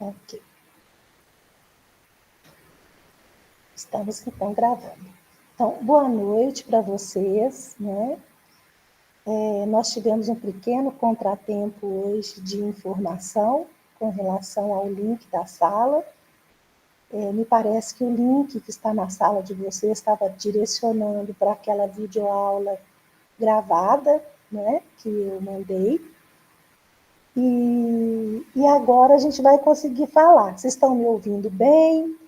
Ok. Estamos então gravando. Então, boa noite para vocês, né? Nós tivemos um pequeno contratempo hoje de informação com relação ao link da sala. Me parece que o link que está na sala de vocês estava direcionando para aquela videoaula gravada, né? Que eu mandei. E agora a gente vai conseguir falar. Vocês estão me ouvindo bem?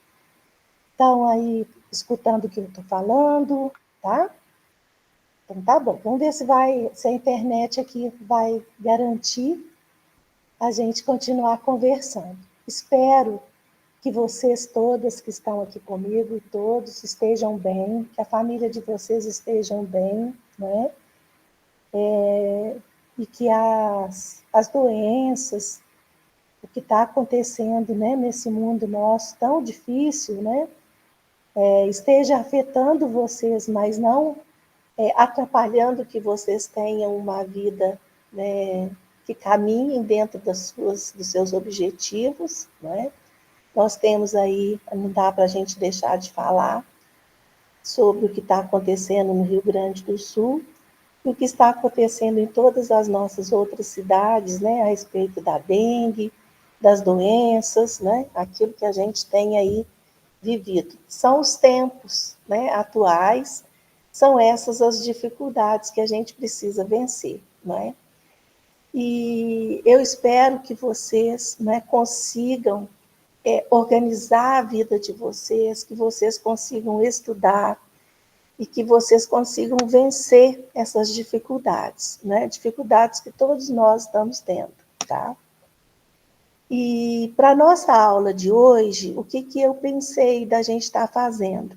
Estão aí escutando o que eu estou falando, tá? Então tá bom, vamos ver se a internet aqui vai garantir a gente continuar conversando. Espero que vocês todas que estão aqui comigo, todos estejam bem, que a família de vocês estejam bem, né? E que as doenças, o que está acontecendo, né, nesse mundo nosso tão difícil, né, esteja afetando vocês, mas não atrapalhando que vocês tenham uma vida, né, que caminhem dentro dos seus objetivos, né? Nós temos aí, não dá para a gente deixar de falar sobre o que está acontecendo no Rio Grande do Sul e o que está acontecendo em todas as nossas outras cidades, né, a respeito da dengue, das doenças, né, aquilo que a gente tem aí vivido. São os tempos, né, atuais, são essas as dificuldades que a gente precisa vencer, né? E eu espero que vocês, né, consigam organizar a vida de vocês, que vocês consigam estudar e que vocês consigam vencer essas dificuldades, né? Dificuldades que todos nós estamos tendo, tá? E para a nossa aula de hoje, o que eu pensei da gente estar fazendo?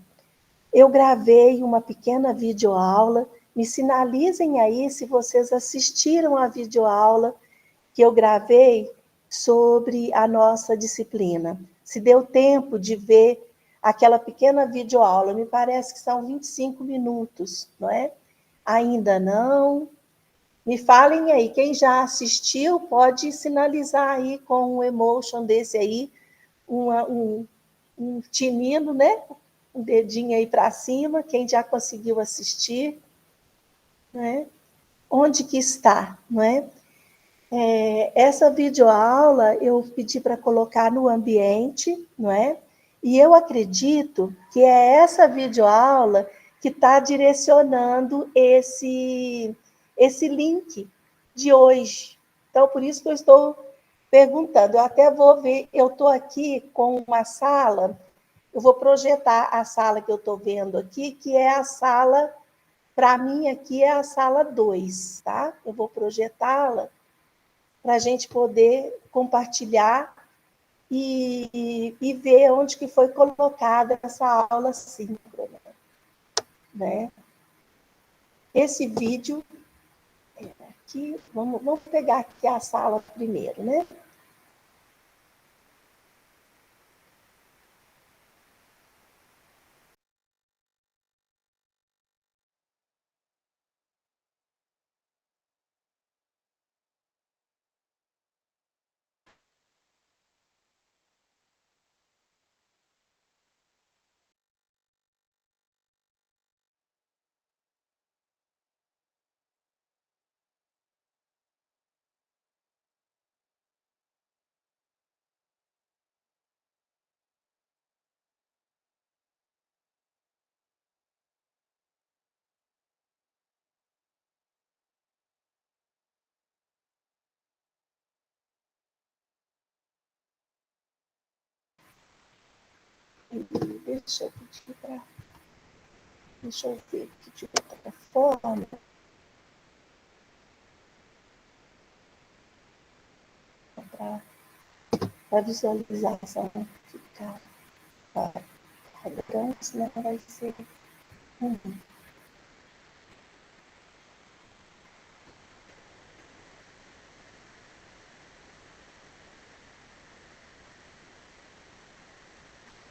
Eu gravei uma pequena videoaula, me sinalizem aí se vocês assistiram a videoaula que eu gravei sobre a nossa disciplina. Se deu tempo de ver aquela pequena videoaula, me parece que são 25 minutos, não é? Ainda não? Me falem aí, quem já assistiu pode sinalizar aí com um emotion desse aí, um tinindo, né? Um dedinho aí para cima, quem já conseguiu assistir, né? Onde que está, não é? Essa videoaula eu pedi para colocar no ambiente, não é? E eu acredito que é essa videoaula que está direcionando esse link de hoje. Então, por isso que eu estou perguntando. Eu até vou ver, eu estou aqui com uma sala, eu vou projetar a sala que eu estou vendo aqui, que é a sala, para mim aqui é a sala 2, tá? Eu vou projetá-la para a gente poder compartilhar e ver onde que foi colocada essa aula síncrona, né? Esse vídeo, aqui, vamos pegar aqui a sala primeiro, né? Deixa eu pedir para... Deixa eu ver aqui de outra forma. Para a visualização ficar grande, senão vai ser ruim.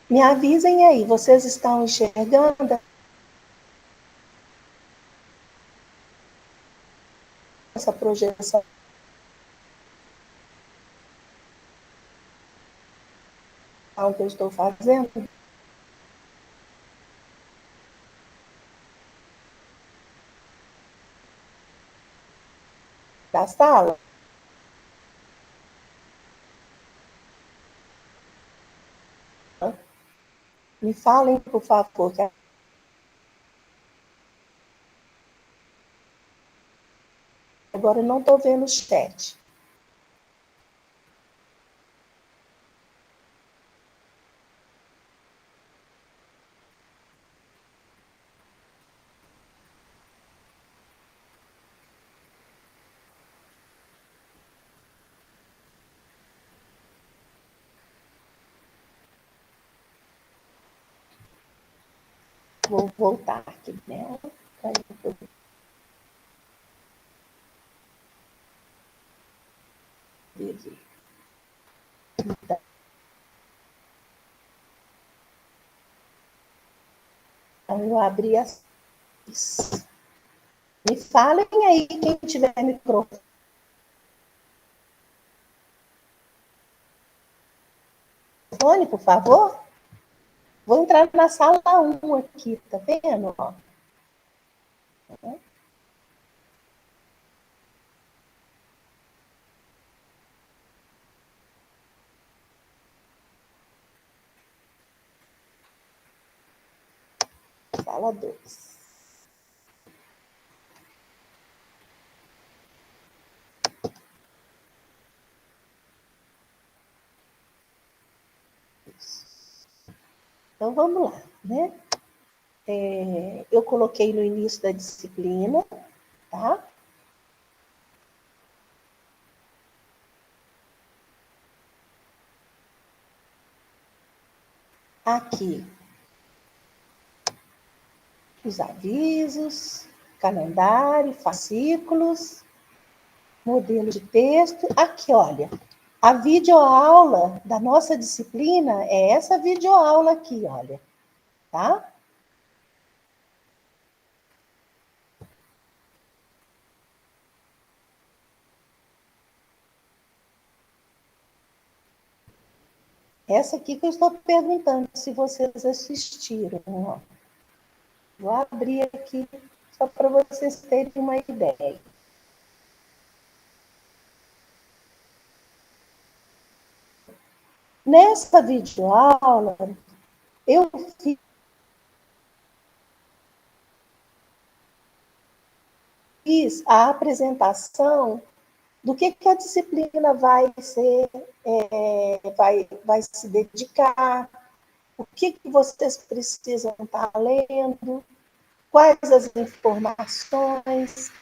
Me avisem aí, vocês estão enxergando essa projeção? o que eu estou fazendo da sala? Me falem, por favor, que agora eu não estou vendo o chat. Vou voltar aqui nela. Então, eu abri as. Me falem aí, quem tiver microfone, por favor. Vou entrar na sala 1 aqui, tá vendo? Ó. Sala 2. Então, vamos lá, né? Eu coloquei no início da disciplina, tá? Aqui, os avisos, calendário, fascículos, modelo de texto. Aqui, olha, a videoaula da nossa disciplina é essa videoaula aqui, olha, tá? Essa aqui que eu estou perguntando se vocês assistiram. Ó. Vou abrir aqui só para vocês terem uma ideia. Nessa videoaula, eu fiz a apresentação do que a disciplina vai ser, vai se dedicar, o que vocês precisam estar lendo, quais as informações.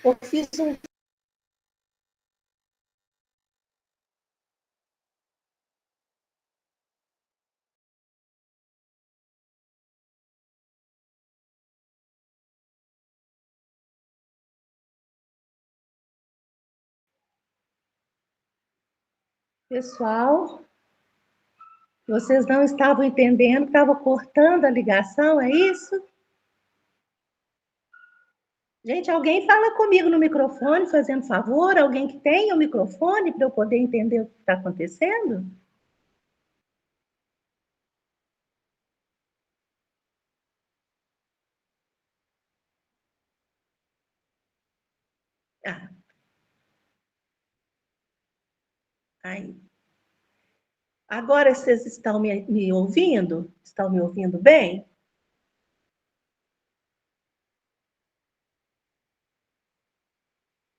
Eu fiz um pessoal, vocês não estavam entendendo, estava cortando a ligação, é isso? Gente, alguém fala comigo no microfone, fazendo favor? Alguém que tenha o microfone para eu poder entender o que está acontecendo? Ah, aí. Agora vocês estão me ouvindo? Estão me ouvindo bem?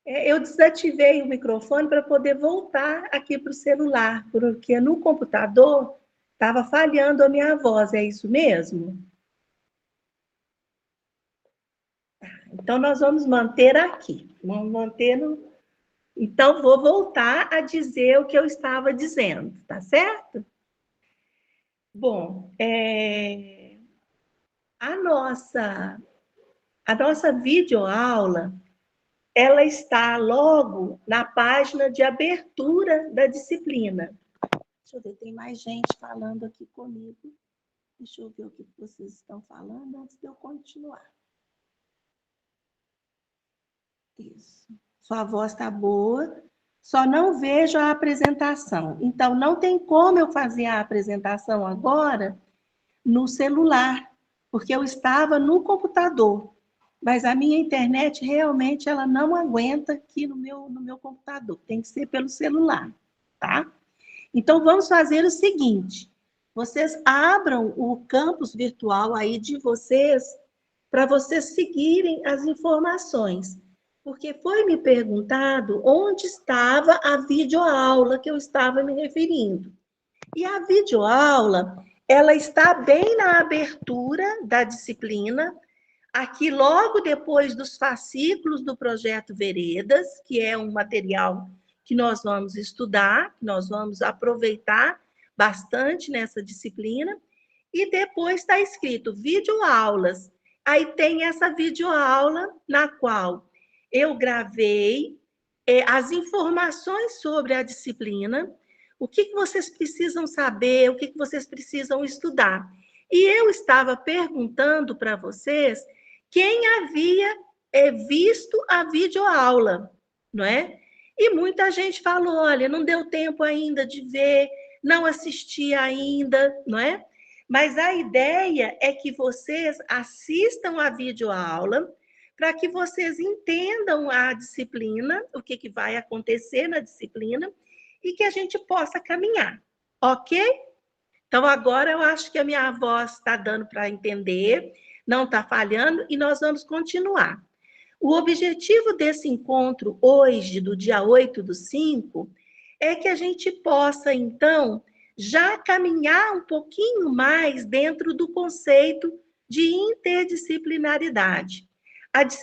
Eu desativei o microfone para poder voltar aqui para o celular, porque no computador estava falhando a minha voz, é isso mesmo? Então, nós vamos manter aqui. Vamos manter no. Então, vou voltar a dizer o que eu estava dizendo, tá certo? Bom, a nossa videoaula, ela está logo na página de abertura da disciplina. Deixa eu ver, tem mais gente falando aqui comigo. Deixa eu ver o que vocês estão falando antes de eu continuar. Isso. Sua voz está boa, só não vejo a apresentação. Então, não tem como eu fazer a apresentação agora no celular, porque eu estava no computador. Mas a minha internet realmente ela não aguenta aqui no meu computador. Tem que ser pelo celular, tá? Então, vamos fazer o seguinte. Vocês abram o campus virtual aí de vocês para vocês seguirem as informações. Porque foi me perguntado onde estava a videoaula que eu estava me referindo. E a videoaula, ela está bem na abertura da disciplina, aqui logo depois dos fascículos do projeto Veredas, que é um material que nós vamos estudar, que nós vamos aproveitar bastante nessa disciplina, e depois está escrito videoaulas. Aí tem essa videoaula na qual eu gravei as informações sobre a disciplina, o que vocês precisam saber, o que vocês precisam estudar. E eu estava perguntando para vocês quem havia visto a videoaula, não é? E muita gente falou, olha, não deu tempo ainda de ver, não assisti ainda, não é? Mas a ideia é que vocês assistam a videoaula para que vocês entendam a disciplina, o que vai acontecer na disciplina, e que a gente possa caminhar, ok? Então, agora eu acho que a minha voz está dando para entender, não está falhando, e nós vamos continuar. O objetivo desse encontro hoje, do dia 8/5, é que a gente possa, então, já caminhar um pouquinho mais dentro do conceito de interdisciplinaridade.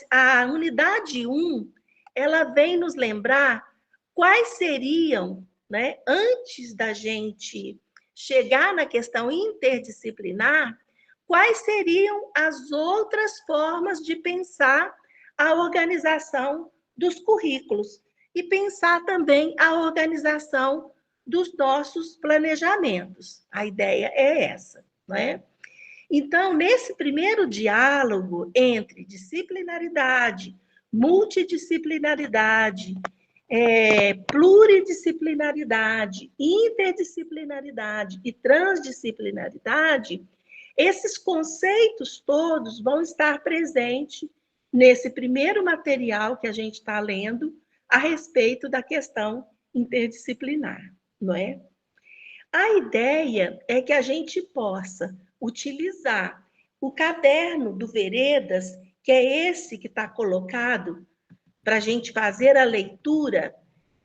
A unidade 1, ela vem nos lembrar quais seriam, né, antes da gente chegar na questão interdisciplinar, quais seriam as outras formas de pensar a organização dos currículos e pensar também a organização dos nossos planejamentos. A ideia é essa, não é? Então, nesse primeiro diálogo entre disciplinaridade, multidisciplinaridade, pluridisciplinaridade, interdisciplinaridade e transdisciplinaridade, esses conceitos todos vão estar presentes nesse primeiro material que a gente está lendo a respeito da questão interdisciplinar, não é? A ideia é que a gente possa utilizar o caderno do Veredas, que é esse que está colocado para a gente fazer a leitura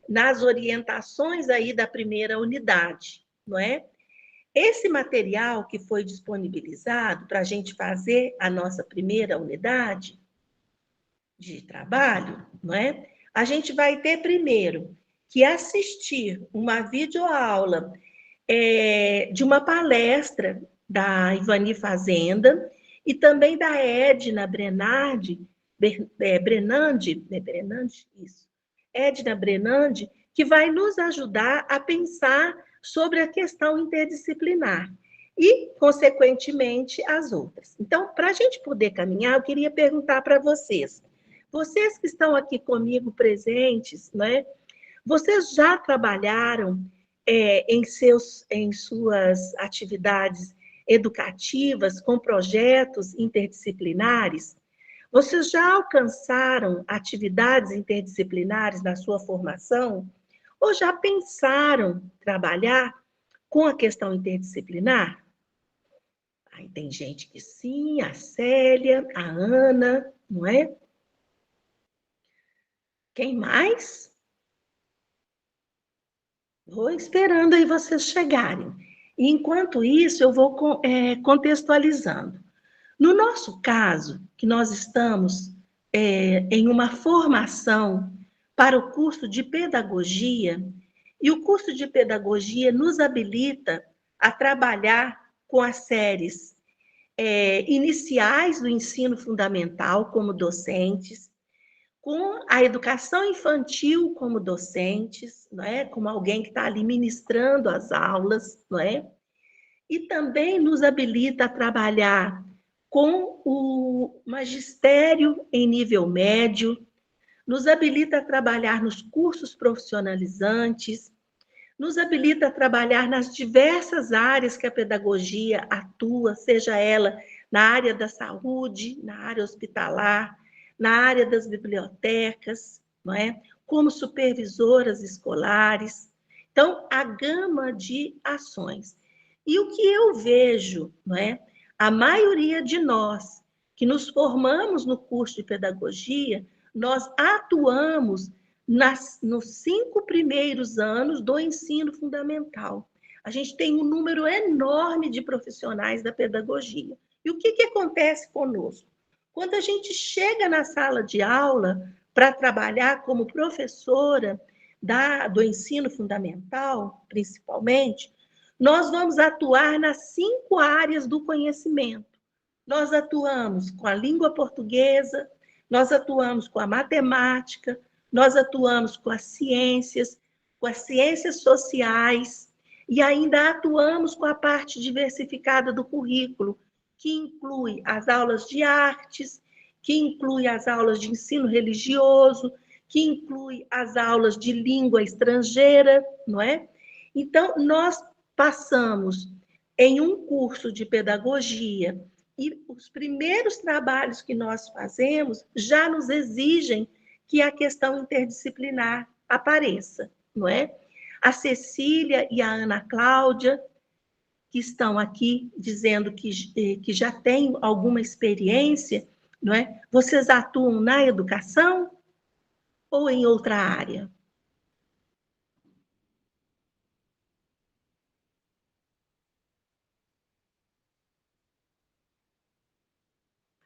nas orientações aí da primeira unidade, não é? Esse material que foi disponibilizado para a gente fazer a nossa primeira unidade de trabalho, não é? A gente vai ter primeiro que assistir uma videoaula de uma palestra da Ivani Fazenda e também da Edna Brenandi, isso, Edna Brenandi, que vai nos ajudar a pensar sobre a questão interdisciplinar e, consequentemente, as outras. Então, para a gente poder caminhar, eu queria perguntar para vocês que estão aqui comigo presentes, né? Vocês já trabalharam em suas atividades educativas com projetos interdisciplinares? Vocês já alcançaram atividades interdisciplinares na sua formação? Ou já pensaram trabalhar com a questão interdisciplinar? Aí tem gente que sim, a Célia, a Ana, não é? Quem mais? Vou esperando aí vocês chegarem. E, enquanto isso, eu vou contextualizando. No nosso caso, que nós estamos em uma formação para o curso de pedagogia, e o curso de pedagogia nos habilita a trabalhar com as séries iniciais do ensino fundamental como docentes, com a educação infantil como docentes, não é? Como alguém que está ali ministrando as aulas, não é? E também nos habilita a trabalhar com o magistério em nível médio, nos habilita a trabalhar nos cursos profissionalizantes, nos habilita a trabalhar nas diversas áreas que a pedagogia atua, seja ela na área da saúde, na área hospitalar, na área das bibliotecas, não é? Como supervisoras escolares. Então, a gama de ações. E o que eu vejo, não é? A maioria de nós que nos formamos no curso de pedagogia, nós atuamos nos 5 primeiros anos do ensino fundamental. A gente tem um número enorme de profissionais da pedagogia. E o que acontece conosco? Quando a gente chega na sala de aula para trabalhar como professora do ensino fundamental, principalmente, nós vamos atuar nas 5 áreas do conhecimento. Nós atuamos com a língua portuguesa, nós atuamos com a matemática, nós atuamos com as ciências sociais, e ainda atuamos com a parte diversificada do currículo, que inclui as aulas de artes, que inclui as aulas de ensino religioso, que inclui as aulas de língua estrangeira, não é? Então, nós passamos em um curso de pedagogia e os primeiros trabalhos que nós fazemos já nos exigem que a questão interdisciplinar apareça, não é? A Cecília e a Ana Cláudia, que estão aqui dizendo que já têm alguma experiência, não é? Vocês atuam na educação ou em outra área?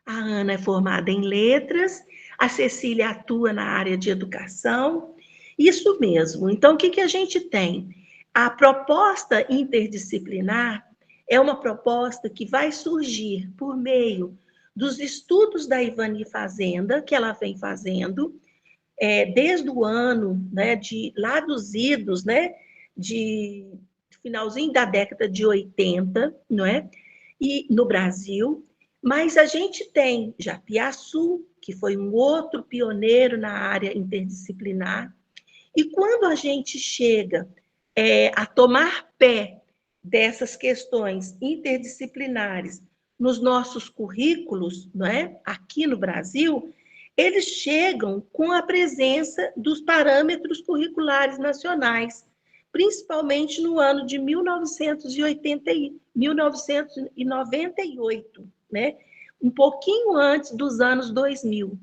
A Ana é formada em letras, a Cecília atua na área de educação. Isso mesmo. Então, o que a gente tem? A proposta interdisciplinar é uma proposta que vai surgir por meio dos estudos da Ivani Fazenda, que ela vem fazendo, desde o ano, né, lá dos idos, né, de finalzinho da década de 80, não é? E no Brasil, mas a gente tem Japiaçu, que foi um outro pioneiro na área interdisciplinar, e quando a gente chega a tomar pé dessas questões interdisciplinares nos nossos currículos, não é? Aqui no Brasil, eles chegam com a presença dos parâmetros curriculares nacionais, principalmente no ano de 1998, né? Um pouquinho antes dos anos 2000.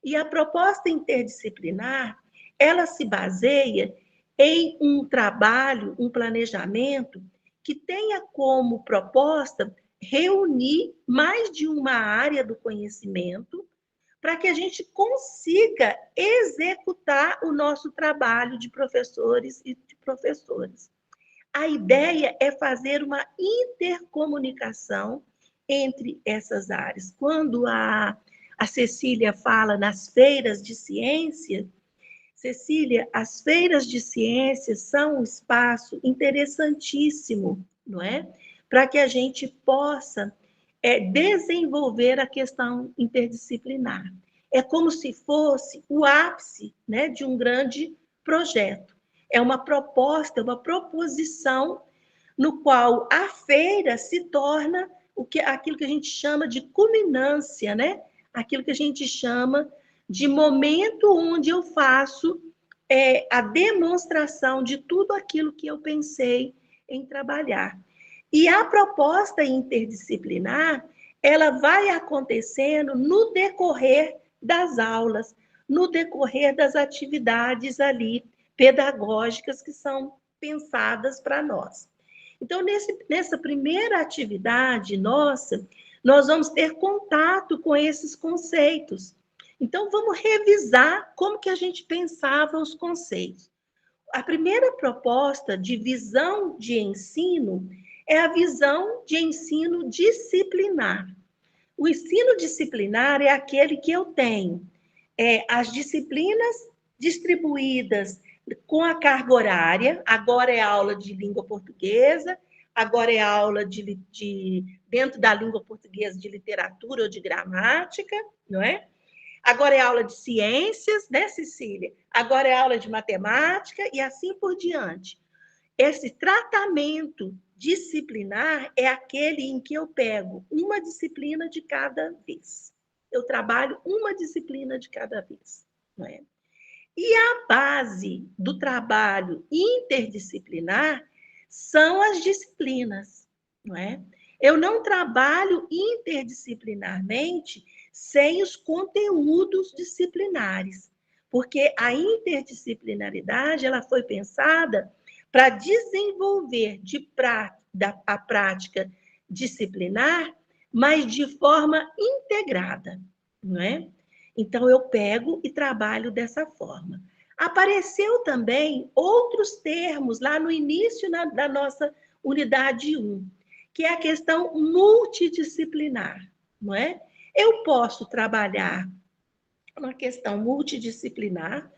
E a proposta interdisciplinar, ela se baseia em um trabalho, um planejamento que tenha como proposta reunir mais de uma área do conhecimento para que a gente consiga executar o nosso trabalho de professores e de professoras. A ideia é fazer uma intercomunicação entre essas áreas. Quando a Cecília fala nas feiras de ciência, Cecília, as feiras de ciências são um espaço interessantíssimo, não é? Para que a gente possa desenvolver a questão interdisciplinar. É como se fosse o ápice, né, de um grande projeto. É uma proposta, uma proposição no qual a feira se torna aquilo que a gente chama de culminância, né? Aquilo que a gente chama de momento onde eu faço a demonstração de tudo aquilo que eu pensei em trabalhar. E a proposta interdisciplinar, ela vai acontecendo no decorrer das aulas, no decorrer das atividades ali pedagógicas que são pensadas para nós. Então, nessa primeira atividade nossa, nós vamos ter contato com esses conceitos. Então, vamos revisar como que a gente pensava os conceitos. A primeira proposta de visão de ensino é a visão de ensino disciplinar. O ensino disciplinar é aquele que eu tenho as disciplinas distribuídas com a carga horária. Agora é aula de língua portuguesa, agora é aula dentro da língua portuguesa de literatura ou de gramática, não é? Agora é aula de ciências, né, Cecília? Agora é aula de matemática e assim por diante. Esse tratamento disciplinar é aquele em que eu pego uma disciplina de cada vez. Eu trabalho uma disciplina de cada vez, não é? E a base do trabalho interdisciplinar são as disciplinas, não é? Eu não trabalho interdisciplinarmente sem os conteúdos disciplinares, porque a interdisciplinaridade ela foi pensada para desenvolver a prática disciplinar, mas de forma integrada, não é? Então, eu pego e trabalho dessa forma. Apareceu também outros termos lá no início da nossa unidade 1, que é a questão multidisciplinar, não é? Eu posso trabalhar uma questão multidisciplinar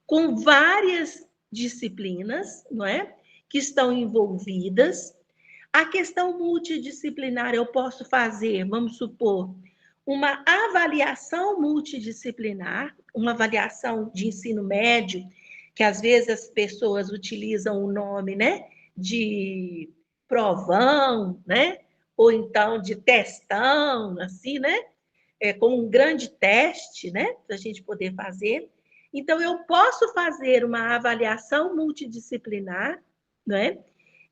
com várias disciplinas, não é? Que estão envolvidas. A questão multidisciplinar eu posso fazer, vamos supor, uma avaliação multidisciplinar, uma avaliação de ensino médio, que às vezes as pessoas utilizam o nome, né, de provão, né, ou então de testão, assim, né, como um grande teste, né, para a gente poder fazer. Então, eu posso fazer uma avaliação multidisciplinar, né,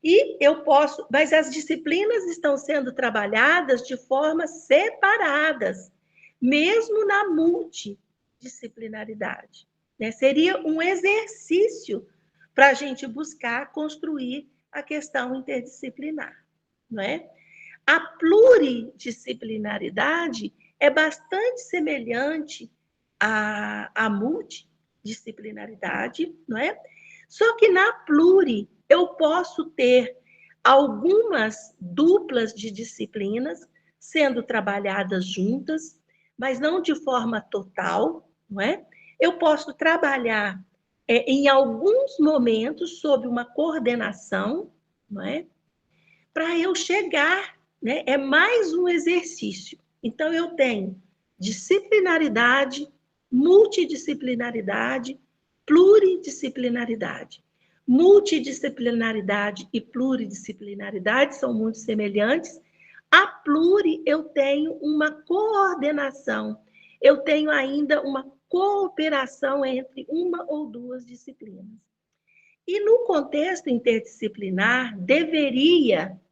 e eu posso, mas as disciplinas estão sendo trabalhadas de forma separadas, mesmo na multidisciplinaridade, né? Seria um exercício para a gente buscar construir a questão interdisciplinar, não é? A pluridisciplinaridade é bastante semelhante à multidisciplinaridade, não é? Só que na pluri eu posso ter algumas duplas de disciplinas sendo trabalhadas juntas, mas não de forma total, não é? Eu posso trabalhar em alguns momentos sob uma coordenação, não é? Para eu chegar, né? É mais um exercício. Então eu tenho disciplinaridade, multidisciplinaridade, pluridisciplinaridade. Multidisciplinaridade e pluridisciplinaridade são muito semelhantes. A pluri, eu tenho uma coordenação, eu tenho ainda uma cooperação entre uma ou duas disciplinas. E no contexto interdisciplinar,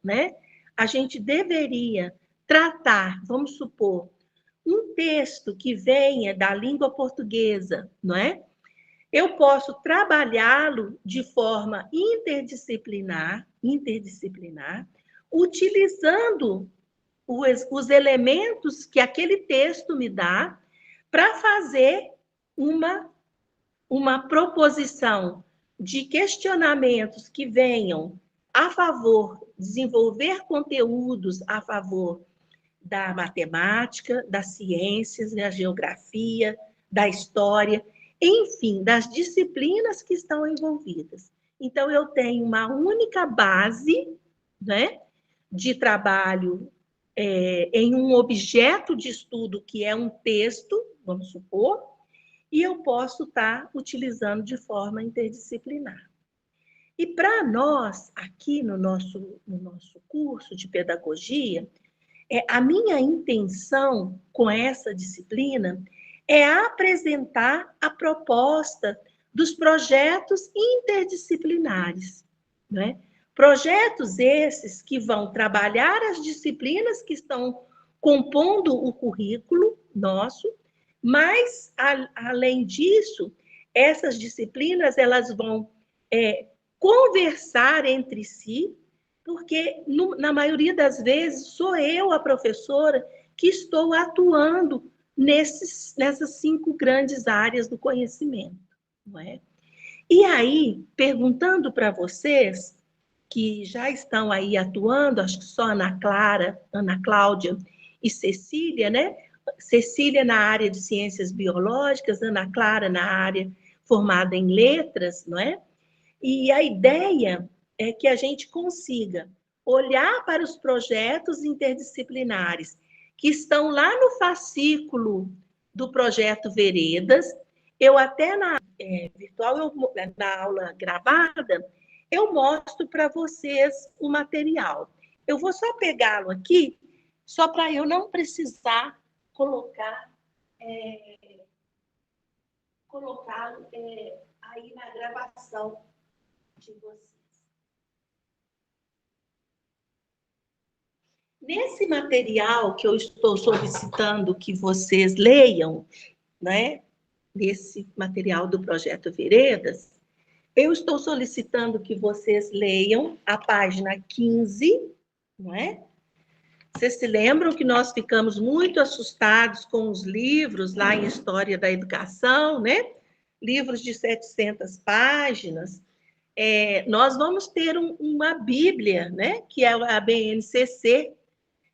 né, a gente deveria tratar, vamos supor, um texto que venha da língua portuguesa, não é? Eu posso trabalhá-lo de forma interdisciplinar, utilizando os elementos que aquele texto me dá para fazer uma proposição de questionamentos que venham a favor, desenvolver conteúdos a favor da matemática, das ciências, da geografia, da história, enfim, das disciplinas que estão envolvidas. Então, eu tenho uma única base, né, de trabalho em um objeto de estudo que é um texto, vamos supor, e eu posso estar utilizando de forma interdisciplinar. E para nós, aqui no nosso curso de pedagogia, a minha intenção com essa disciplina é apresentar a proposta dos projetos interdisciplinares, né? Projetos esses que vão trabalhar as disciplinas que estão compondo o currículo nosso, mas, além disso, essas disciplinas elas vão conversar entre si, porque, na maioria das vezes, sou eu, a professora, que estou atuando nessas 5 grandes áreas do conhecimento, não é? E aí, perguntando para vocês, que já estão aí atuando, acho que só Ana Cláudia e Cecília, né? Cecília na área de ciências biológicas, Ana Clara na área formada em letras, não é? E a ideia é que a gente consiga olhar para os projetos interdisciplinares que estão lá no fascículo do projeto Veredas. Eu até na virtual, na aula gravada, eu mostro para vocês o material. Eu vou só pegá-lo aqui, só para eu não precisar colocá-lo aí na gravação de vocês. Nesse material que eu estou solicitando que vocês leiam, né? Nesse material do Projeto Veredas, eu estou solicitando que vocês leiam a página 15, não é? Vocês se lembram que nós ficamos muito assustados com os livros lá em História da Educação, né? Livros de 700 páginas. Nós vamos ter uma Bíblia, né? Que é a BNCC.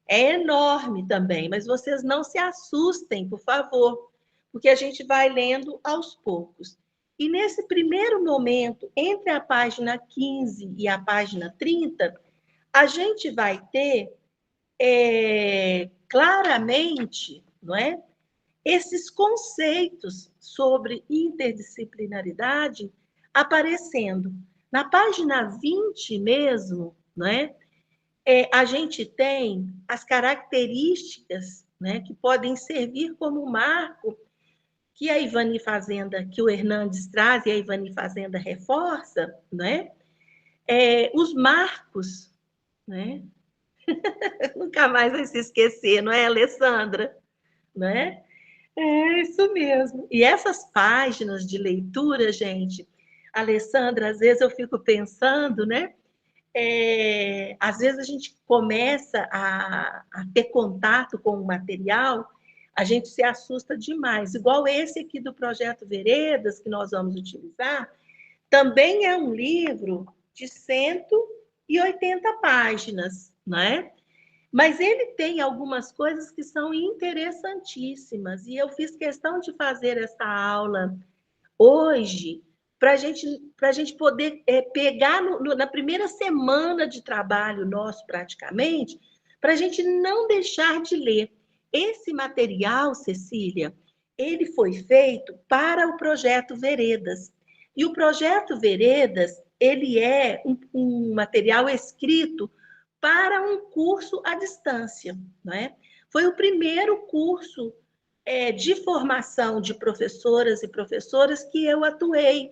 É enorme também, mas vocês não se assustem, por favor, porque a gente vai lendo aos poucos. E nesse primeiro momento, entre a página 15 e a página 30, a gente vai ter claramente, não é, esses conceitos sobre interdisciplinaridade aparecendo. Na página 20 mesmo, não é? A gente tem as características, né, que podem servir como marco que a Ivani Fazenda, que o Hernandes traz e a Ivani Fazenda reforça, né? Os marcos, né? Nunca mais vai se esquecer, não é, Alessandra? Né? É isso mesmo. E essas páginas de leitura, gente, Alessandra, às vezes eu fico pensando, né? Às vezes a gente começa a ter contato com o material, a gente se assusta demais. Igual esse aqui do Projeto Veredas, que nós vamos utilizar, também é um livro de 180 páginas, né? Mas ele tem algumas coisas que são interessantíssimas, e eu fiz questão de fazer essa aula hoje, para a gente poder pegar na primeira semana de trabalho nosso, praticamente, para a gente não deixar de ler. Esse material, Cecília, ele foi feito para o Projeto Veredas. E o Projeto Veredas, ele é um material escrito para um curso à distância, não é? Foi o primeiro curso de formação de professoras e professores que eu atuei.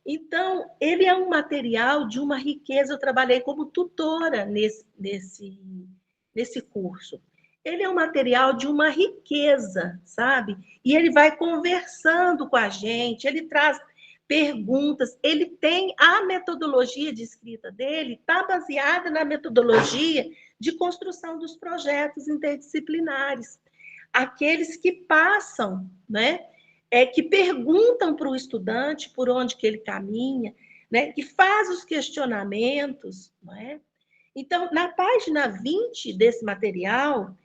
Então, ele é um material de uma riqueza. Eu trabalhei como tutora nesse curso. Ele é um material de uma riqueza, sabe? E ele vai conversando com a gente, ele traz perguntas, ele tem a metodologia de escrita dele, está baseada na metodologia de construção dos projetos interdisciplinares. Aqueles que passam, né? Que perguntam para o estudante por onde que ele caminha, né? Que faz os questionamentos, não é? Então, na página 20 desse material,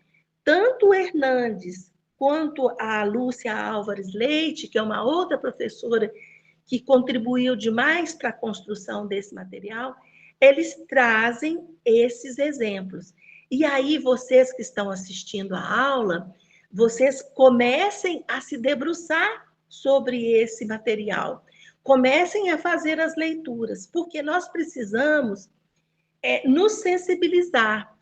tanto o Hernandes quanto a Lúcia Álvares Leite, que é uma outra professora que contribuiu demais para a construção desse material, eles trazem esses exemplos. E aí, vocês que estão assistindo a aula, vocês comecem a se debruçar sobre esse material. Comecem a fazer as leituras, porque nós precisamos nos sensibilizar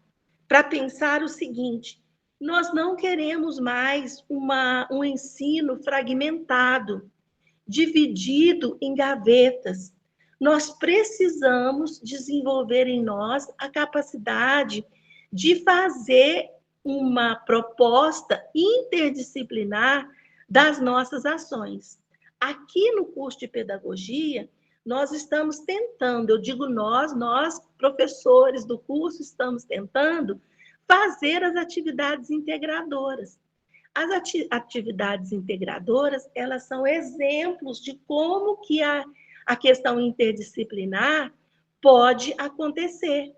para pensar o seguinte: nós não queremos mais um ensino fragmentado, dividido em gavetas. Nós precisamos desenvolver em nós a capacidade de fazer uma proposta interdisciplinar das nossas ações. Aqui no curso de pedagogia, nós estamos tentando, eu digo nós professores do curso, estamos tentando fazer as atividades integradoras. As atividades integradoras, elas são exemplos de como que a questão interdisciplinar pode acontecer,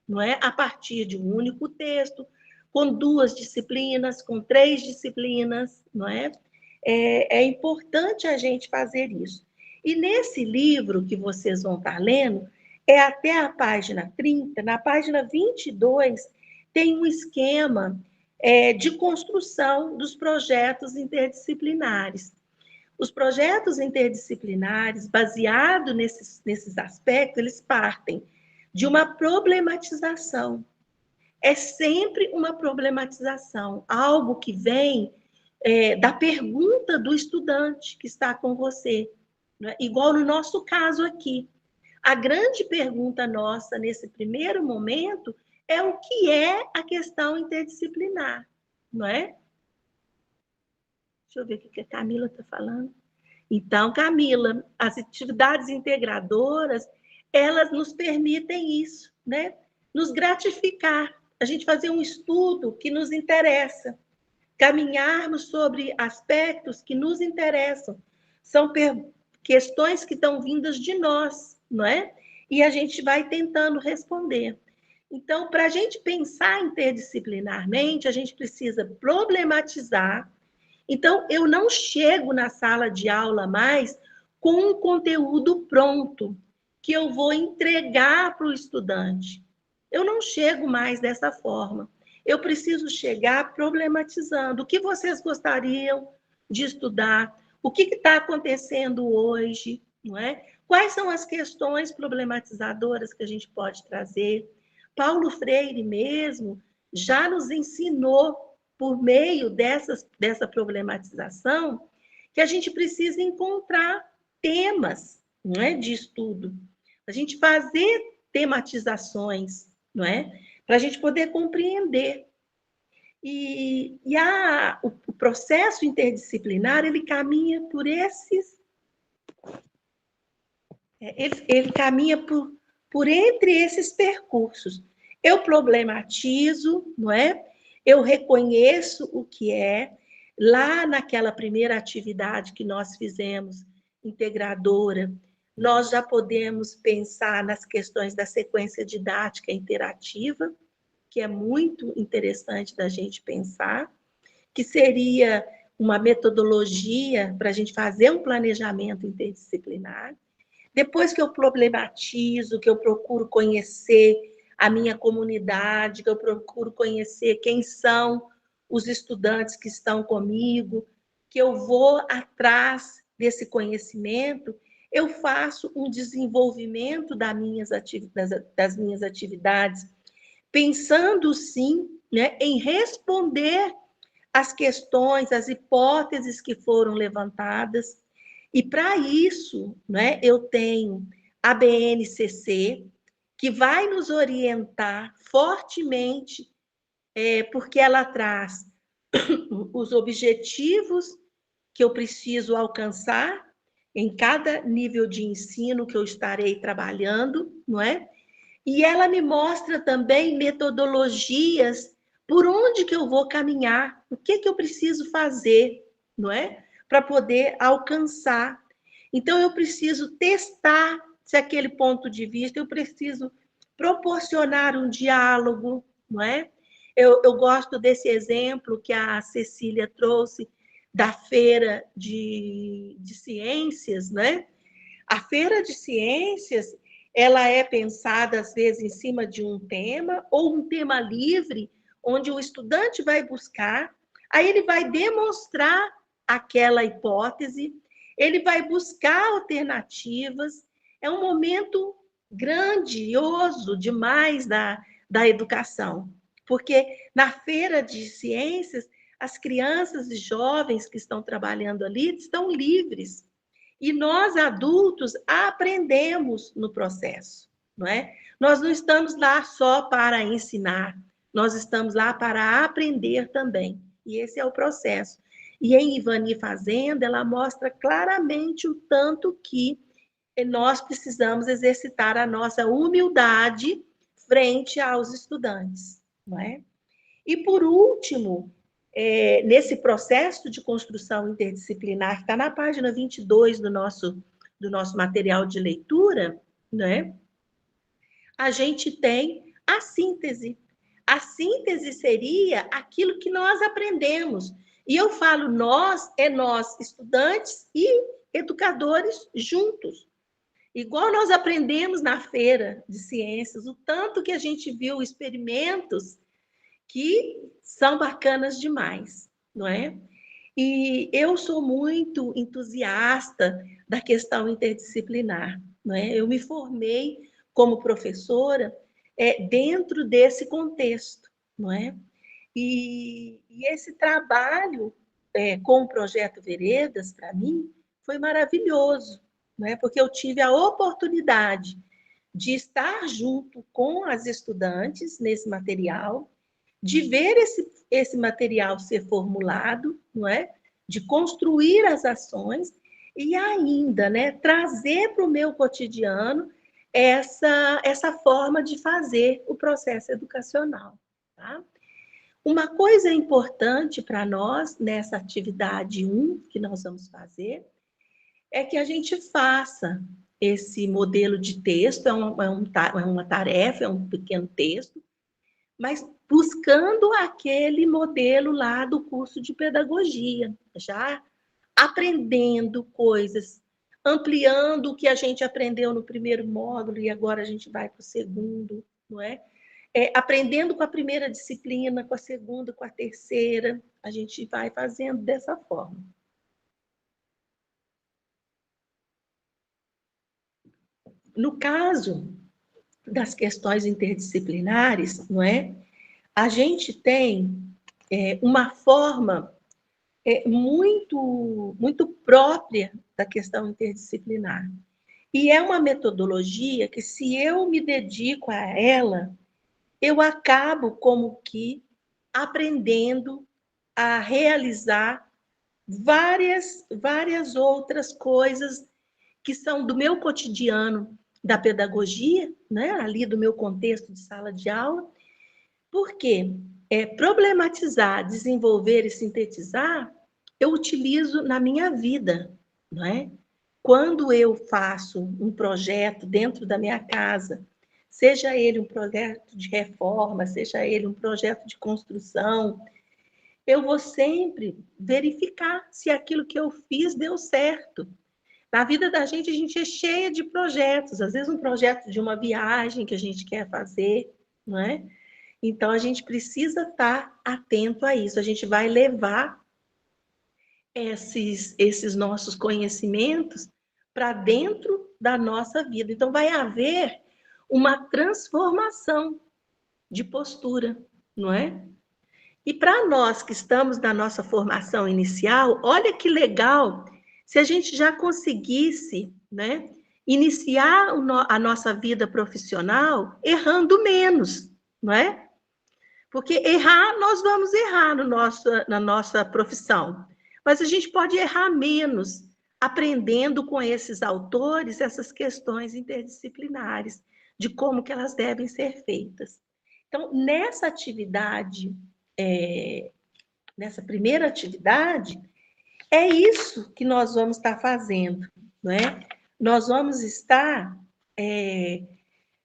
não é? A partir de um único texto, com 2 disciplinas, com 3 disciplinas, não é? É importante a gente fazer isso. E nesse livro que vocês vão estar lendo, até a página 30, na página 22, tem um esquema de construção dos projetos interdisciplinares. Os projetos interdisciplinares, baseados nesses aspectos, eles partem de uma problematização. É sempre uma problematização, algo que vem da pergunta do estudante que está com você. Né? Igual no nosso caso aqui. A grande pergunta nossa, nesse primeiro momento, é o que é a questão interdisciplinar, não é? Deixa eu ver o que a Camila está falando. Então, Camila, as atividades integradoras, elas nos permitem isso, né? Nos gratificar, a gente fazer um estudo que nos interessa, caminharmos sobre aspectos que nos interessam. São questões que estão vindas de nós, não é? E a gente vai tentando responder. Então, para a gente pensar interdisciplinarmente, a gente precisa problematizar. Então, eu não chego na sala de aula mais com um conteúdo pronto, que eu vou entregar para o estudante. Eu não chego mais dessa forma. Eu preciso chegar problematizando. O que vocês gostariam de estudar? O que está acontecendo hoje? Não é? Quais são as questões problematizadoras que a gente pode trazer? Paulo Freire mesmo já nos ensinou, por meio dessa problematização, que a gente precisa encontrar temas, não é, de estudo. A gente fazer tematizações, não é? Para a gente poder compreender. O processo interdisciplinar, ele caminha por esses... Ele caminha por entre esses percursos. Eu problematizo, não é? Eu reconheço o que é. Lá naquela primeira atividade que nós fizemos, integradora, nós já podemos pensar nas questões da sequência didática interativa, que é muito interessante da gente pensar, que seria uma metodologia para a gente fazer um planejamento interdisciplinar. Depois que eu problematizo, que eu procuro conhecer a minha comunidade, que eu procuro conhecer quem são os estudantes que estão comigo, que eu vou atrás desse conhecimento, eu faço um desenvolvimento das minhas atividades, pensando, sim, né, em responder às questões, às hipóteses que foram levantadas. E, para isso, né, eu tenho a BNCC, que vai nos orientar fortemente, porque ela traz os objetivos que eu preciso alcançar em cada nível de ensino que eu estarei trabalhando, não é? E ela me mostra também metodologias por onde que eu vou caminhar, o que que eu preciso fazer, não é? Para poder alcançar. Então, eu preciso testar se aquele ponto de vista, eu preciso proporcionar um diálogo, não é? Eu gosto desse exemplo que a Cecília trouxe da feira de ciências, né? A feira de ciências, ela é pensada, às vezes, em cima de um tema, ou um tema livre, onde o estudante vai buscar, aí ele vai demonstrar aquela hipótese, ele vai buscar alternativas. É um momento grandioso demais da educação, porque na feira de ciências, as crianças e jovens que estão trabalhando ali estão livres. E nós, adultos, aprendemos no processo, não é? Nós não estamos lá só para ensinar, nós estamos lá para aprender também. E esse é o processo. E em Ivani Fazenda, ela mostra claramente o tanto que nós precisamos exercitar a nossa humildade frente aos estudantes, não é? E, por último, nesse processo de construção interdisciplinar, que está na página 22 do nosso material de leitura, né? A gente tem a síntese. A síntese seria aquilo que nós aprendemos. E eu falo nós, estudantes e educadores juntos. Igual nós aprendemos na feira de ciências, o tanto que a gente viu experimentos que são bacanas demais, não é? E eu sou muito entusiasta da questão interdisciplinar, não é? Eu me formei como professora dentro desse contexto, não é? E esse trabalho com o Projeto Veredas, para mim, foi maravilhoso, não é? Porque eu tive a oportunidade de estar junto com as estudantes nesse material, de ver esse material ser formulado, não é? De construir as ações e ainda, né, trazer para o meu cotidiano essa forma de fazer o processo educacional. Tá? Uma coisa importante para nós nessa atividade 1 que nós vamos fazer é que a gente faça esse modelo de texto, é uma tarefa, é um pequeno texto, mas buscando aquele modelo lá do curso de pedagogia, já aprendendo coisas, ampliando o que a gente aprendeu no primeiro módulo e agora a gente vai para o segundo, não é? Aprendendo com a primeira disciplina, com a segunda, com a terceira, a gente vai fazendo dessa forma. No caso das questões interdisciplinares, não é? A gente tem uma forma muito própria da questão interdisciplinar. E é uma metodologia que, se eu me dedico a ela, eu acabo como que aprendendo a realizar várias outras coisas que são do meu cotidiano da pedagogia, né? Ali do meu contexto de sala de aula. Por quê? Problematizar, desenvolver e sintetizar, eu utilizo na minha vida, não é? Quando eu faço um projeto dentro da minha casa, seja ele um projeto de reforma, seja ele um projeto de construção, eu vou sempre verificar se aquilo que eu fiz deu certo. Na vida da gente, a gente é cheia de projetos, às vezes um projeto de uma viagem que a gente quer fazer, não é? Então, a gente precisa estar atento a isso. A gente vai levar esses nossos conhecimentos para dentro da nossa vida. Então, vai haver uma transformação de postura, não é? E para nós que estamos na nossa formação inicial, olha que legal se a gente já conseguisse, né, iniciar a nossa vida profissional errando menos, não é? Porque errar, nós vamos errar na nossa profissão. Mas a gente pode errar menos, aprendendo com esses autores essas questões interdisciplinares, de como que elas devem ser feitas. Então, nessa primeira atividade, é isso que nós vamos estar fazendo, não é? Nós vamos estar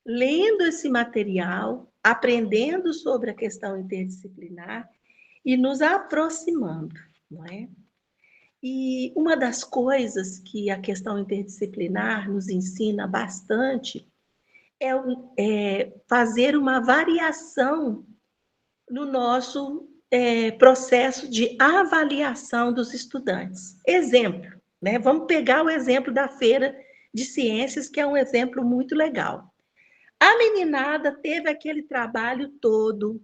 lendo esse material, aprendendo sobre a questão interdisciplinar e nos aproximando, não é? E uma das coisas que a questão interdisciplinar nos ensina bastante é fazer uma variação no nosso processo de avaliação dos estudantes. Exemplo, né? Vamos pegar o exemplo da Feira de Ciências, que é um exemplo muito legal. A meninada teve aquele trabalho todo,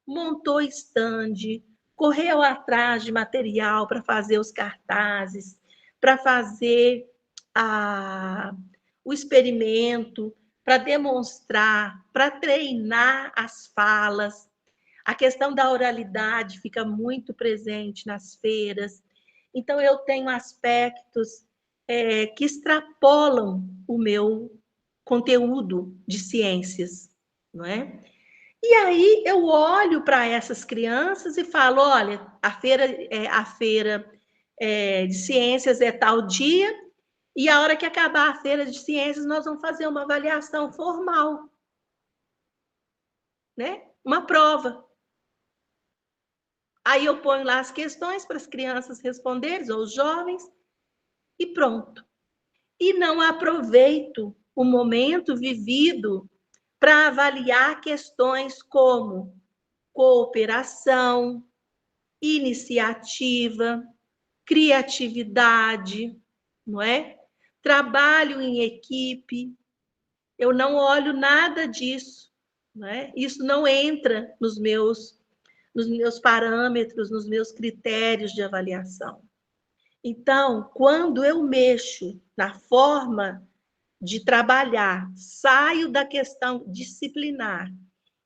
montou stand, correu atrás de material para fazer os cartazes, para fazer o experimento, para demonstrar, para treinar as falas. A questão da oralidade fica muito presente nas feiras. Então, eu tenho aspectos que extrapolam o meu conteúdo de ciências, não é? E aí eu olho para essas crianças e falo, olha, a feira de ciências é tal dia, e a hora que acabar a feira de ciências, nós vamos fazer uma avaliação formal, né? Uma prova. Aí eu ponho lá as questões para as crianças responderem, ou os jovens, e pronto. E não aproveito o momento vivido para avaliar questões como cooperação, iniciativa, criatividade, não é? Trabalho em equipe. Eu não olho nada disso, não é? Isso não entra nos meus parâmetros, nos meus critérios de avaliação. Então, quando eu mexo na forma de trabalhar, saio da questão disciplinar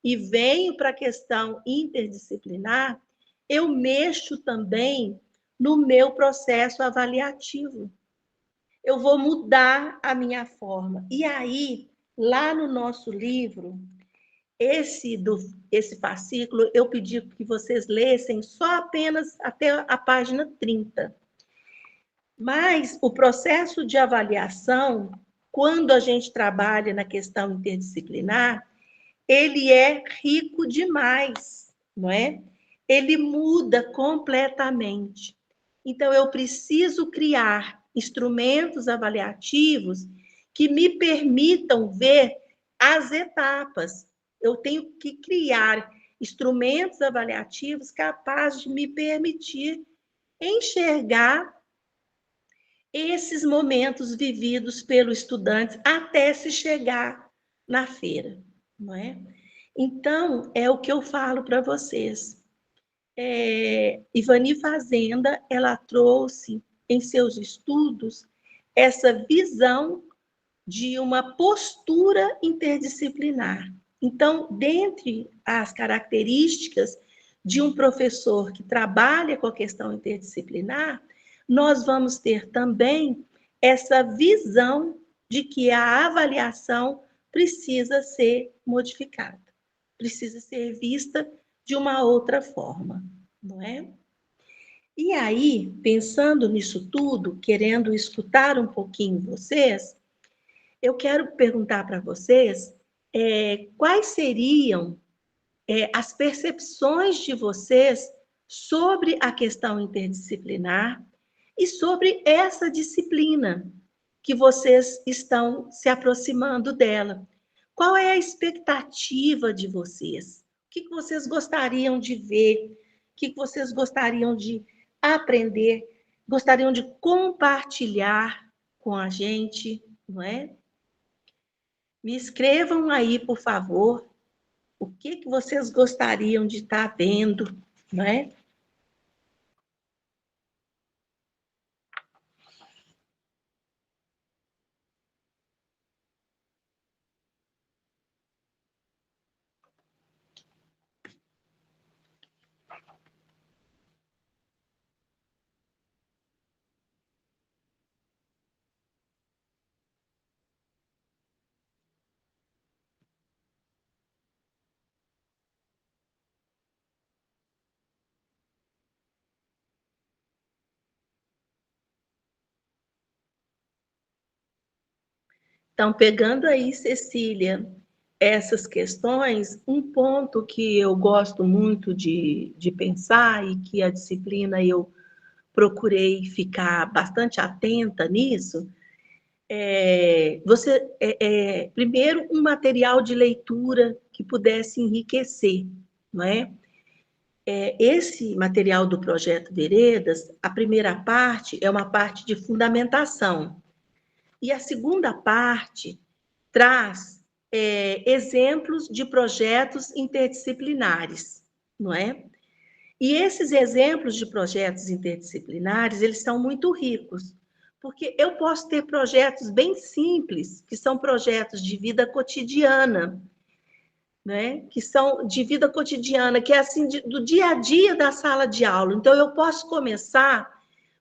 e venho para a questão interdisciplinar, eu mexo também no meu processo avaliativo. Eu vou mudar a minha forma. E aí, lá no nosso livro, esse fascículo, eu pedi que vocês lessem só apenas até a página 30. Mas o processo de avaliação, quando a gente trabalha na questão interdisciplinar, ele é rico demais, não é? Ele muda completamente. Então, eu preciso criar instrumentos avaliativos que me permitam ver as etapas. Eu tenho que criar instrumentos avaliativos capazes de me permitir enxergar esses momentos vividos pelo estudante até se chegar na feira, não é? Então, é o que eu falo para vocês. Ivani Fazenda, ela trouxe em seus estudos essa visão de uma postura interdisciplinar. Então, dentre as características de um professor que trabalha com a questão interdisciplinar, nós vamos ter também essa visão de que a avaliação precisa ser modificada, precisa ser vista de uma outra forma, não é? E aí, pensando nisso tudo, querendo escutar um pouquinho vocês, eu quero perguntar para vocês quais seriam as percepções de vocês sobre a questão interdisciplinar e sobre essa disciplina que vocês estão se aproximando dela. Qual é a expectativa de vocês? O que vocês gostariam de ver? O que vocês gostariam de aprender? Gostariam de compartilhar com a gente, não é? Me escrevam aí, por favor, o que vocês gostariam de estar vendo, não é? Então, pegando aí, Cecília, essas questões, um ponto que eu gosto muito de pensar e que a disciplina eu procurei ficar bastante atenta nisso, primeiro, um material de leitura que pudesse enriquecer, não é? Esse material do Projeto Veredas, a primeira parte é uma parte de fundamentação, e a segunda parte traz exemplos de projetos interdisciplinares, não é? E esses exemplos de projetos interdisciplinares, eles são muito ricos, porque eu posso ter projetos bem simples, que são projetos de vida cotidiana, né? Que são de vida cotidiana, que é assim, do dia a dia da sala de aula. Então, eu posso começar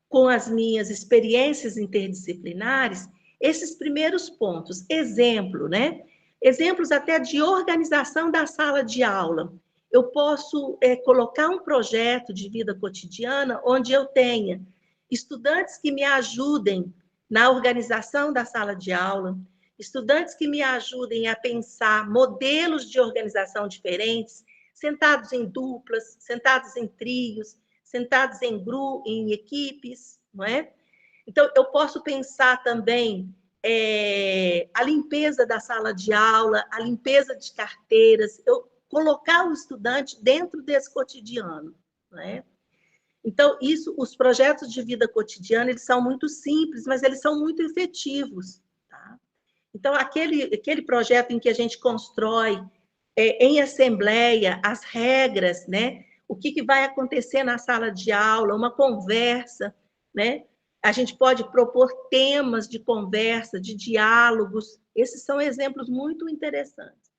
com as minhas experiências interdisciplinares, esses primeiros pontos. Exemplo, né? Exemplos até de organização da sala de aula. Eu posso colocar um projeto de vida cotidiana onde eu tenha estudantes que me ajudem na organização da sala de aula, estudantes que me ajudem a pensar modelos de organização diferentes, sentados em duplas, sentados em trios, sentados em equipes, não é? Então, eu posso pensar também a limpeza da sala de aula, a limpeza de carteiras. Eu colocar o estudante dentro desse cotidiano, né? Então, os projetos de vida cotidiana, eles são muito simples, mas eles são muito efetivos, tá? Então, aquele projeto em que a gente constrói em assembleia as regras, né? O que vai acontecer na sala de aula, uma conversa, né? A gente pode propor temas de conversa, de diálogos. Esses são exemplos muito interessantes.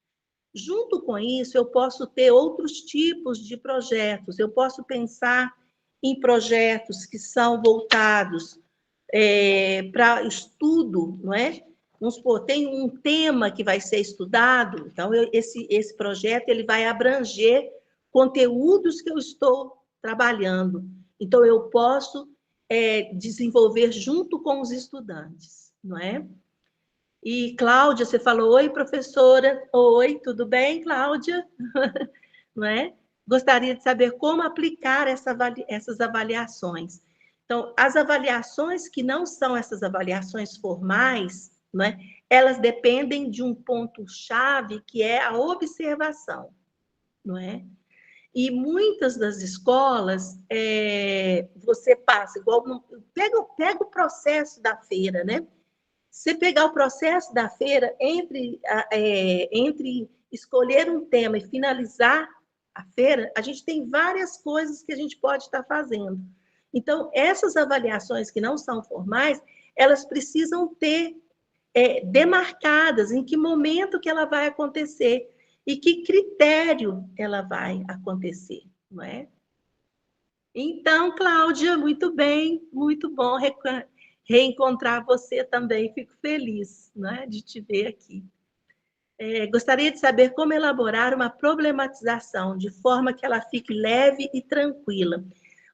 Junto com isso, eu posso ter outros tipos de projetos. Eu posso pensar em projetos que são voltados para estudo, não é? Vamos supor, tem um tema que vai ser estudado, então esse projeto ele vai abranger conteúdos que eu estou trabalhando. Então, eu posso desenvolver junto com os estudantes, não é? E, Cláudia, você falou, oi, professora. Oi, tudo bem, Cláudia? Não é? Gostaria de saber como aplicar essas avaliações. Então, as avaliações que não são essas avaliações formais, não é? Elas dependem de um ponto-chave, que é a observação, não é? E muitas das escolas, você passa, igual, pega o processo da feira, né? Se pegar o processo da feira, entre escolher um tema e finalizar a feira, a gente tem várias coisas que a gente pode estar fazendo. Então, essas avaliações que não são formais, elas precisam ter demarcadas em que momento que ela vai acontecer e que critério ela vai acontecer, não é? Então, Cláudia, muito bem, muito bom reencontrar você também. Fico feliz, né, de te ver aqui. Gostaria de saber como elaborar uma problematização de forma que ela fique leve e tranquila.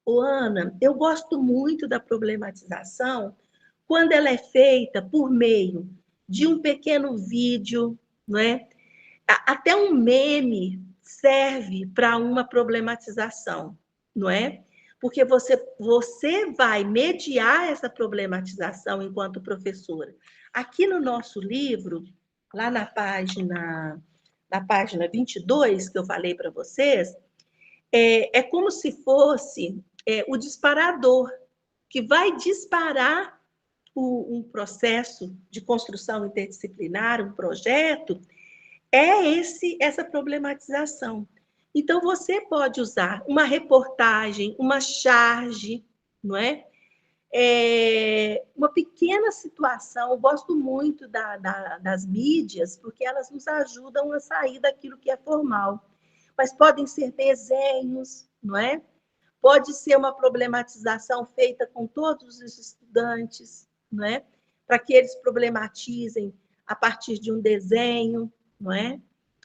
Ô, Ana, eu gosto muito da problematização quando ela é feita por meio de um pequeno vídeo, não é? Até um meme serve para uma problematização, não é? Porque você vai mediar essa problematização enquanto professora. Aqui no nosso livro, lá na página 22, que eu falei para vocês, é como se fosse o disparador, que vai disparar um processo de construção interdisciplinar, um projeto, essa problematização. Então, você pode usar uma reportagem, uma charge, não é? Uma pequena situação. Eu gosto muito das mídias, porque elas nos ajudam a sair daquilo que é formal. Mas podem ser desenhos, não é? Pode ser uma problematização feita com todos os estudantes, não é? Para que eles problematizem a partir de um desenho, não é?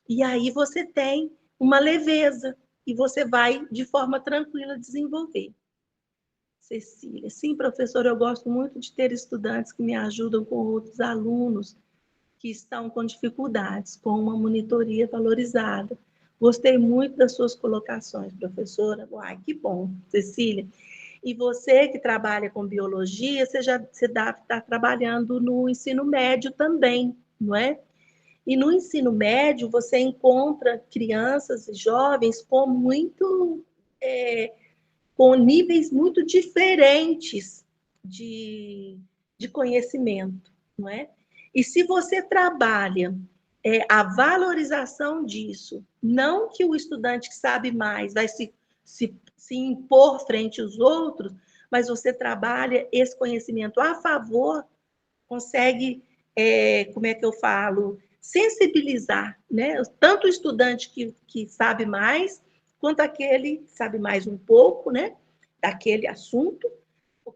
E aí você tem uma leveza e você vai, de forma tranquila, desenvolver. Cecília, sim, professora, eu gosto muito de ter estudantes que me ajudam com outros alunos que estão com dificuldades, com uma monitoria valorizada. Gostei muito das suas colocações, professora. Uai, que bom, Cecília. E você que trabalha com biologia, você deve estar trabalhando no ensino médio também, não é? E no ensino médio, você encontra crianças e jovens com níveis muito diferentes de conhecimento, não é? E se você trabalha a valorização disso, não que o estudante que sabe mais vai se impor frente aos outros, mas você trabalha esse conhecimento a favor, consegue, como é que eu falo, sensibilizar, né? Tanto o estudante que sabe mais, quanto aquele que sabe mais um pouco, né? Daquele assunto,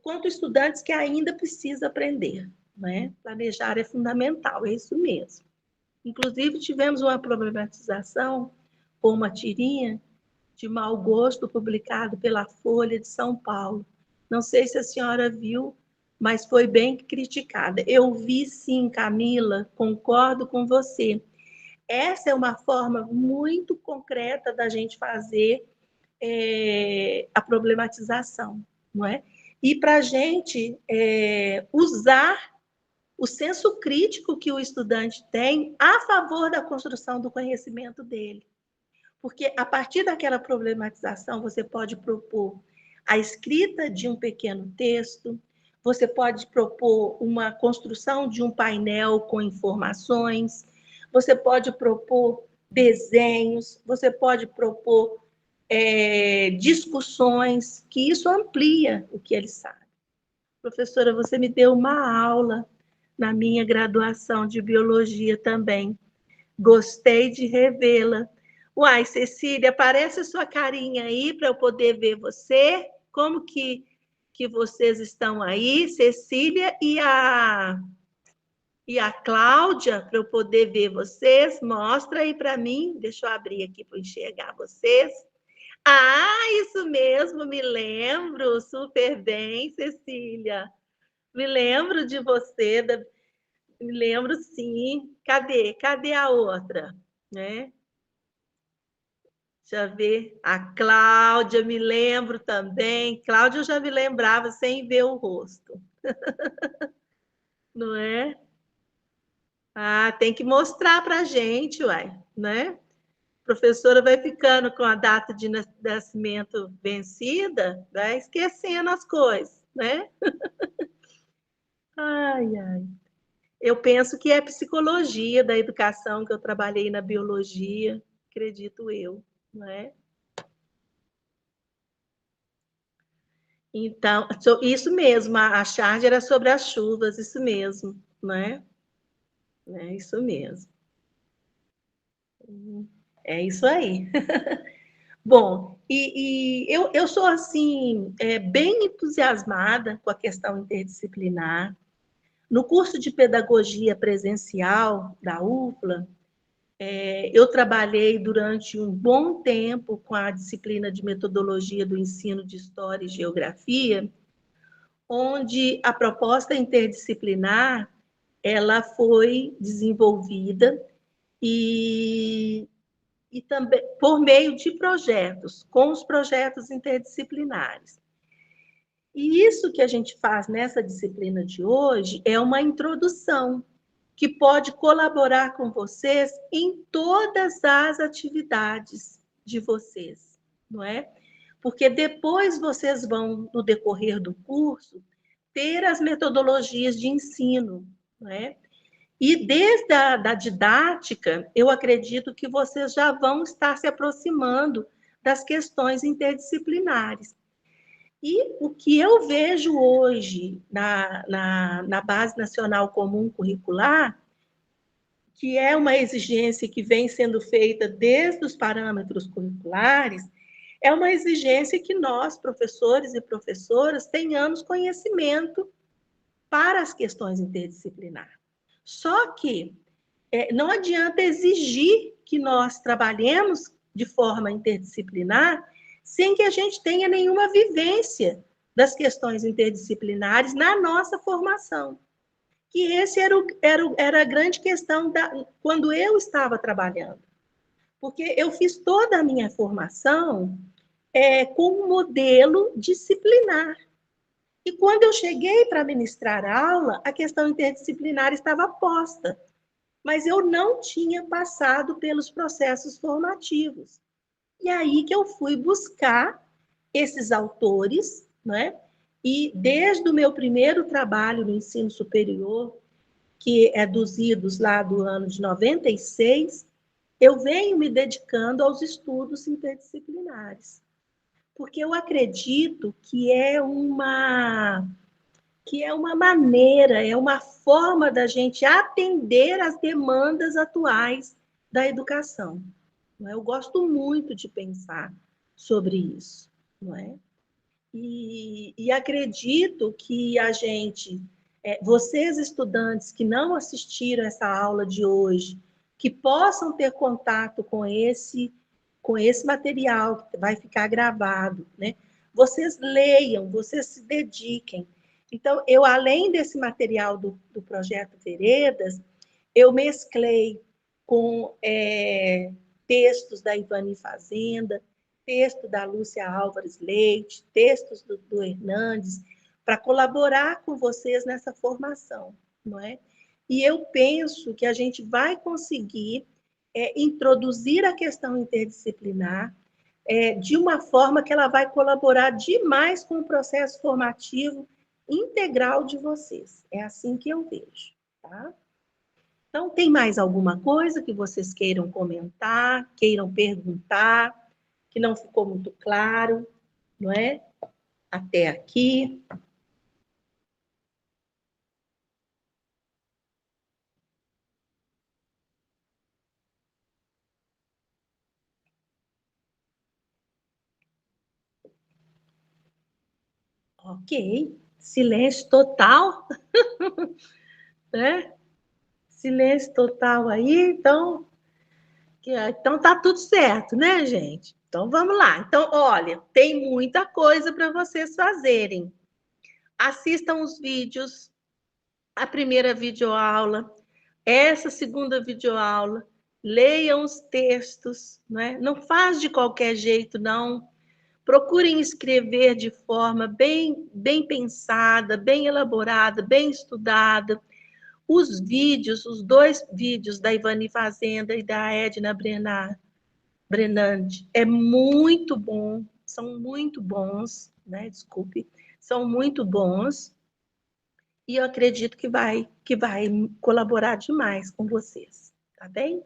quanto estudantes que ainda precisam aprender, né? Planejar é fundamental, é isso mesmo. Inclusive, tivemos uma problematização com uma tirinha de mau gosto publicado pela Folha de São Paulo. Não sei se a senhora viu, mas foi bem criticada. Eu vi sim, Camila, concordo com você. Essa é uma forma muito concreta da gente fazer a problematização, não é? E para a gente usar o senso crítico que o estudante tem a favor da construção do conhecimento dele. Porque a partir daquela problematização, você pode propor a escrita de um pequeno texto, você pode propor uma construção de um painel com informações, você pode propor desenhos, você pode propor discussões, que isso amplia o que ele sabe. Professora, você me deu uma aula na minha graduação de biologia também. Gostei de revê-la. Uai, Cecília, aparece a sua carinha aí para eu poder ver você. Como que vocês estão aí, Cecília e a Cláudia, para eu poder ver vocês? Mostra aí para mim. Deixa eu abrir aqui para enxergar vocês. Ah, isso mesmo, me lembro super bem, Cecília. Me lembro de você, me lembro sim. Cadê a outra? Né? Deixa eu ver. A Cláudia, me lembro também. Cláudia eu já me lembrava sem ver o rosto. Não é? Ah, tem que mostrar para a gente, uai, né? A professora vai ficando com a data de nascimento vencida, vai esquecendo as coisas, né? Ai, ai. Eu penso que é psicologia da educação, que eu trabalhei na biologia, acredito eu, não é? Então, isso mesmo, a charge era sobre as chuvas, isso mesmo, não é? É isso mesmo. É isso aí. Bom, eu sou, assim, bem entusiasmada com a questão interdisciplinar. No curso de pedagogia presencial da UFLA, eu trabalhei durante um bom tempo com a disciplina de metodologia do ensino de história e geografia, onde a proposta interdisciplinar ela foi desenvolvida e, e também por meio de projetos, com os projetos interdisciplinares. E isso que a gente faz nessa disciplina de hoje é uma introdução que pode colaborar com vocês em todas as atividades de vocês, não é? Porque depois vocês vão, no decorrer do curso, ter as metodologias de ensino, não é? E desde a didática, eu acredito que vocês já vão estar se aproximando das questões interdisciplinares. E o que eu vejo hoje na Base Nacional Comum Curricular, que é uma exigência que vem sendo feita desde os parâmetros curriculares, é uma exigência que nós, professores e professoras, tenhamos conhecimento para as questões interdisciplinares. Só que não adianta exigir que nós trabalhemos de forma interdisciplinar sem que a gente tenha nenhuma vivência das questões interdisciplinares na nossa formação. Que esse era a grande questão quando eu estava trabalhando. Porque eu fiz toda a minha formação com um modelo disciplinar. E quando eu cheguei para ministrar aula, a questão interdisciplinar estava posta, mas eu não tinha passado pelos processos formativos. E aí que eu fui buscar esses autores, né? E desde o meu primeiro trabalho no ensino superior, que é dos idos lá do ano de 96, eu venho me dedicando aos estudos interdisciplinares. Porque eu acredito que é uma maneira, é uma forma da gente atender às demandas atuais da educação. Não é? Eu gosto muito de pensar sobre isso, não é? E acredito que a gente, vocês estudantes que não assistiram essa aula de hoje, que possam ter contato com esse material que vai ficar gravado, né? Vocês leiam, vocês se dediquem. Então, eu, além desse material do Projeto Veredas, eu mesclei com textos da Ivani Fazenda, texto da Lúcia Álvares Leite, textos do Hernandes, para colaborar com vocês nessa formação, não é? E eu penso que a gente vai conseguir introduzir a questão interdisciplinar de uma forma que ela vai colaborar demais com o processo formativo integral de vocês. É assim que eu vejo, tá? Então, tem mais alguma coisa que vocês queiram comentar, queiram perguntar, que não ficou muito claro, não é? Até aqui. Ok. Silêncio total, né? Silêncio total aí, então tá tudo certo, né, gente? Então vamos lá. Então, olha, tem muita coisa para vocês fazerem. Assistam os vídeos, a primeira videoaula, essa segunda videoaula, leiam os textos, né? Não faz de qualquer jeito, não. Procurem escrever de forma bem pensada, bem elaborada, bem estudada. Os vídeos, os dois vídeos da Ivani Fazenda e da Edna Brenand, é muito bom, são muito bons, né? Desculpe, são muito bons e eu acredito que vai colaborar demais com vocês, tá bem?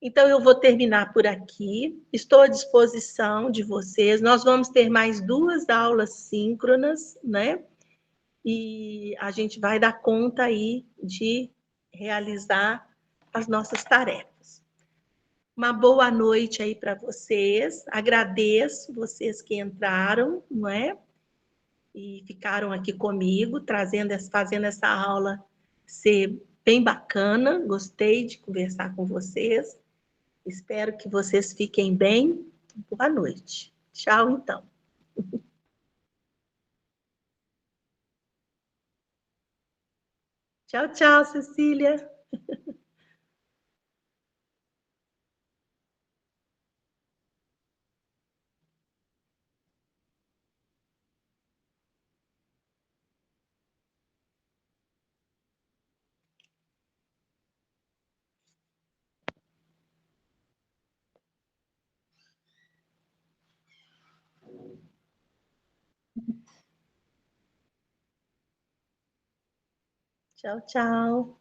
Então eu vou terminar por aqui. Estou à disposição de vocês. Nós vamos ter mais 2 aulas síncronas, né? E a gente vai dar conta aí de realizar as nossas tarefas. Uma boa noite aí para vocês. Agradeço vocês que entraram, não é? E ficaram aqui comigo, fazendo essa aula ser bem bacana. Gostei de conversar com vocês. Espero que vocês fiquem bem. Boa noite. Tchau, então. Tchau, tchau, Cecília. Tchau, tchau.